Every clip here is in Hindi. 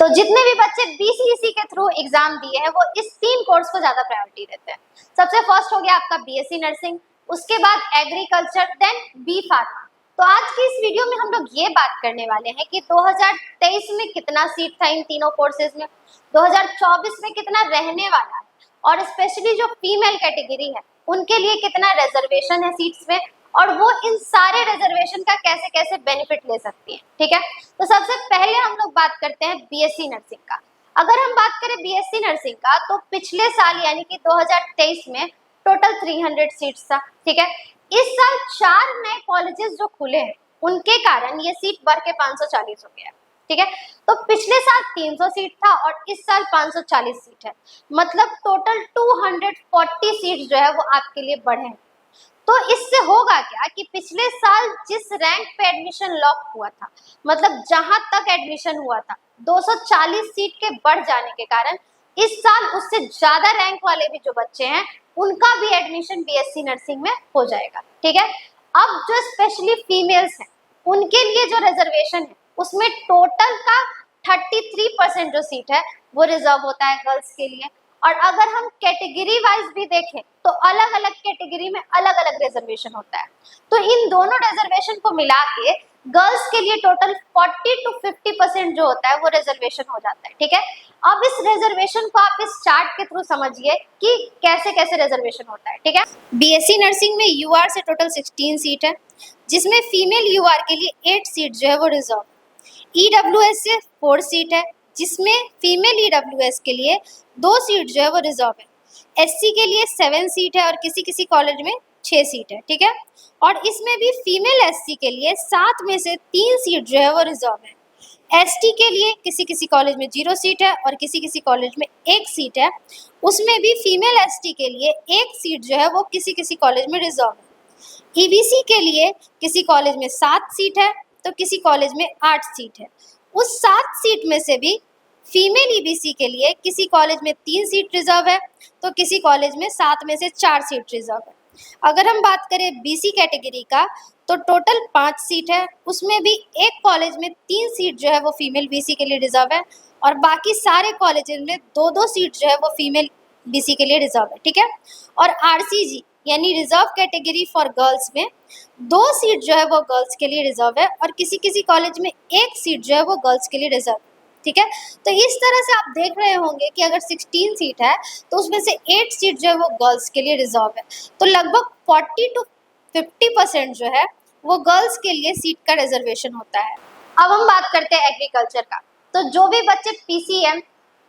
तो जितने भी बच्चे बीसीईसी के थ्रू एग्जाम दिए हैं वो इस 3 कोर्स को ज्यादा प्रायोरिटी देते हैं। सबसे फर्स्ट हो गया आपका बीएससी नर्सिंग, उसके बाद एग्रीकल्चर, देन बी फार्मा। तो आज की इस वीडियो में हम लोग ये बात करने वाले हैं कि 2023 में कितना सीट था इन तीनों कोर्सेज में, 2024 में कितना रहने वाला है, और स्पेशली जो फीमेल कैटेगरी है उनके लिए कितना रिजर्वेशन है सीट्स में, और वो इन सारे रिजर्वेशन का कैसे कैसे बेनिफिट ले सकती है। ठीक है, तो सबसे पहले हम लोग बात करते हैं बीएससी नर्सिंग का। अगर हम बात करें बीएससी नर्सिंग का तो पिछले साल यानी कि 2023 में टोटल 300 सीट्स था। ठीक है, इस साल 4 नए कॉलेजेस जो खुले हैं उनके कारण ये सीट बढ़ के 540 हो गया है। ठीक है, तो पिछले साल 300 सीट था और इस साल 540 सीट है, मतलब टोटल 240 सीट जो है वो आपके लिए बढ़े हैं। तो इससे होगा क्या कि पिछले साल जिस रैंक पे एडमिशन लॉक हुआ था, मतलब जहां तक एडमिशन हुआ था 240 सीट के बढ़ जाने के कारण इस साल उससे ज्यादा रैंक वाले भी जो बच्चे हैं उनका भी एडमिशन बीएससी नर्सिंग में हो जाएगा। ठीक है, अब जो स्पेशली फीमेल्स हैं उनके लिए जो रिजर्वेशन है उसमें टोटल का 33% जो सीट है वो रिजर्व होता है गर्ल्स के लिए। और अगर हम कैटेगरी वाइज भी देखें तो अलग अलग कैटेगरी में अलग अलग रिजर्वेशन होता है। तो इन दोनों रिजर्वेशन को मिला के गर्ल्स के लिए टोटल 40 to 50% जो होता है वो रिजर्वेशन हो जाता है। ठीक है, अब इस रिजर्वेशन को आप इस चार्ट के थ्रू समझिए कि कैसे कैसे रिजर्वेशन होता है। ठीक है, बीएससी नर्सिंग में यूआर से टोटल 16 सीट है, जिसमें फीमेल यूआर के लिए 8 सीट जो है वो रिजर्व। ईडब्ल्यूएस से 4 सीट है, जिसमें फीमेल ईडब्ल्यूएस के लिए 2 सीट जो है वो रिजर्व है। एससी के लिए 7 सीट है और किसी किसी कॉलेज में 6 सीट है। ठीक है, और इसमें भी फीमेल एससी के लिए 7 में से 3 सीट जो है वो रिजर्व है। एसटी के लिए किसी किसी कॉलेज में 0 सीट है और किसी किसी कॉलेज में 1 सीट है, उसमें भी फीमेल एसटी के लिए 1 सीट जो है वो किसी किसी कॉलेज में रिजर्व है। ईबीसी के लिए किसी कॉलेज में 7 सीट है तो किसी कॉलेज में 8 सीट है। उस 7 सीट में से भी फीमेल ईबीसी के लिए किसी कॉलेज में 3 सीट रिजर्व है तो किसी कॉलेज में 7 में से 4 सीट रिजर्व है। अगर हम बात करें बीसी कैटेगरी का तो टोटल 5 सीट है, उसमें भी एक कॉलेज में 3 सीट जो है वो फीमेल बीसी के लिए रिजर्व है और बाकी सारे कॉलेजेस में 2-2 सीट जो है वो फीमेल बीसी के लिए रिजर्व है। ठीक है, और आरसीजी यानी रिजर्व कैटेगरी फॉर गर्ल्स में 2 सीट जो है वो गर्ल्स के लिए रिजर्व है और किसी किसी कॉलेज में 1 सीट जो है वो गर्ल्स के लिए रिजर्व है। ठीक है, तो इस तरह से आप देख रहे होंगे कि अगर 16 सीट है तो उसमें से 8 सीट जो है वो गर्ल्स के लिए रिजर्व है, तो लगभग 40 to 50% जो है वो गर्ल्स के लिए सीट का रिजर्वेशन होता है। अब हम बात करते हैं एग्रीकल्चर का। तो जो भी बच्चे पीसीएम,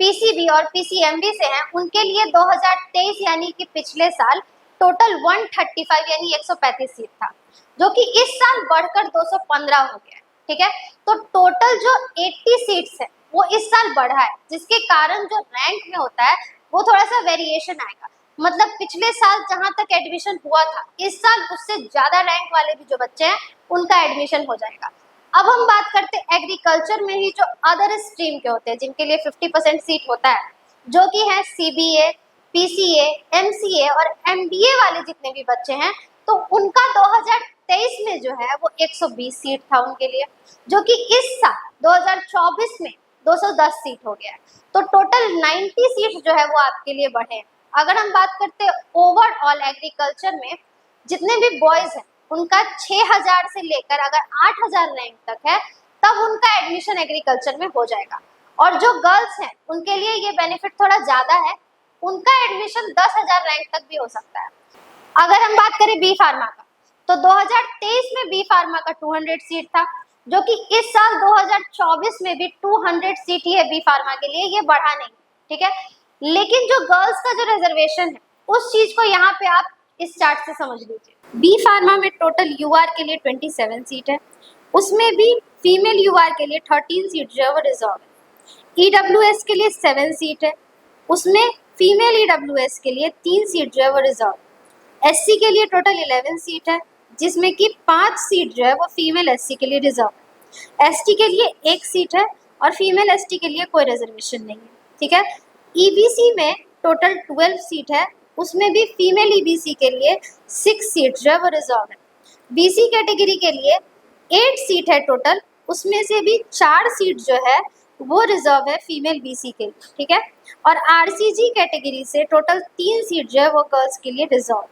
पीसीबी और पीसीएमबी से हैं उनके लिए 2023 यानी कि पिछले साल टोटल 135 यानी 135 सीट था, जो कि इस साल बढ़कर 215 हो गया है। ठीक है, तो टोटल जो 80 सीट्स है वो इस साल बढ़ा है, जिसके कारण जो रैंक में होता है वो थोड़ा सा वेरिएशन आएगा। मतलब पिछले साल जहां तक एडमिशन हुआ था इस साल उससे ज्यादा रैंक वाले भी जो बच्चे हैं उनका एडमिशन हो जाएगा। अब हम बात करते हैं एग्रीकल्चर में ही जो अदर स्ट्रीम के होते हैं जिनके लिए 50% सीट होता है, जो कि है सीबीए, पीसीए, एमसीए और एमबीए वाले जितने भी बच्चे हैं, तो उनका 2023 में जो है वो 120 सीट था उनके लिए, जो कि इस साल 2024 में 210 सीट हो गया है। तो टोटल 90 सीट जो है वो आपके लिए बढ़े हैं। अगर हम बात करते हैं ओवरऑल एग्रीकल्चर में जितने भी बॉयज हैं उनका 6000 से लेकर अगर 8000 रैंक तक है तब उनका एडमिशन एग्रीकल्चर में हो जाएगा। और जो गर्ल्स हैं उनके लिए ये बेनिफिट थोड़ा ज्यादा है, उनका एडमिशन 10,000 रैंक तक भी हो सकता है। अगर हम बात करें बी फार्मा का तो 2023 में बी फार्मा का 200 सीट था, जो कि इस साल 2024 में भी 200 सीट ही है बी फार्मा के लिए, ये बढ़ा नहीं। ठीक है, लेकिन जो गर्ल्स का जो रिजर्वेशन है उस चीज को यहाँ पे आप इस चार्ट से समझ लीजिए। बी फार्मा में टोटल यूआर के लिए 27 सीट है, उसमें भी फीमेल यूआर के लिए 13 सीट जो है वो रिजर्व है। ईडब्ल्यूएस के लिए 7 सीट है, उसमें फीमेल ईडब्ल्यूएस के लिए 3 सीट जो है वो रिजर्व है। एससी के लिए टोटल 11 सीट है, जिसमें कि 5 सीट जो है वो फीमेल एससी के लिए रिजर्व है। एसटी के लिए 1 सीट है और फीमेल एसटी के लिए कोई रिजर्वेशन नहीं है। ठीक है, ईबीसी में टोटल 12 सीट है, उसमें भी फीमेल ईबीसी के लिए 6 सीट जो है वो रिजर्व है। बीसी कैटेगरी के लिए 8 सीट है टोटल, उसमें से भी 4 सीट जो है वो रिजर्व है फीमेल बीसी के लिए, ठीक है। और आरसीजी कैटेगरी से टोटल 3 सीट जो है वो गर्ल्स के लिए रिजर्व।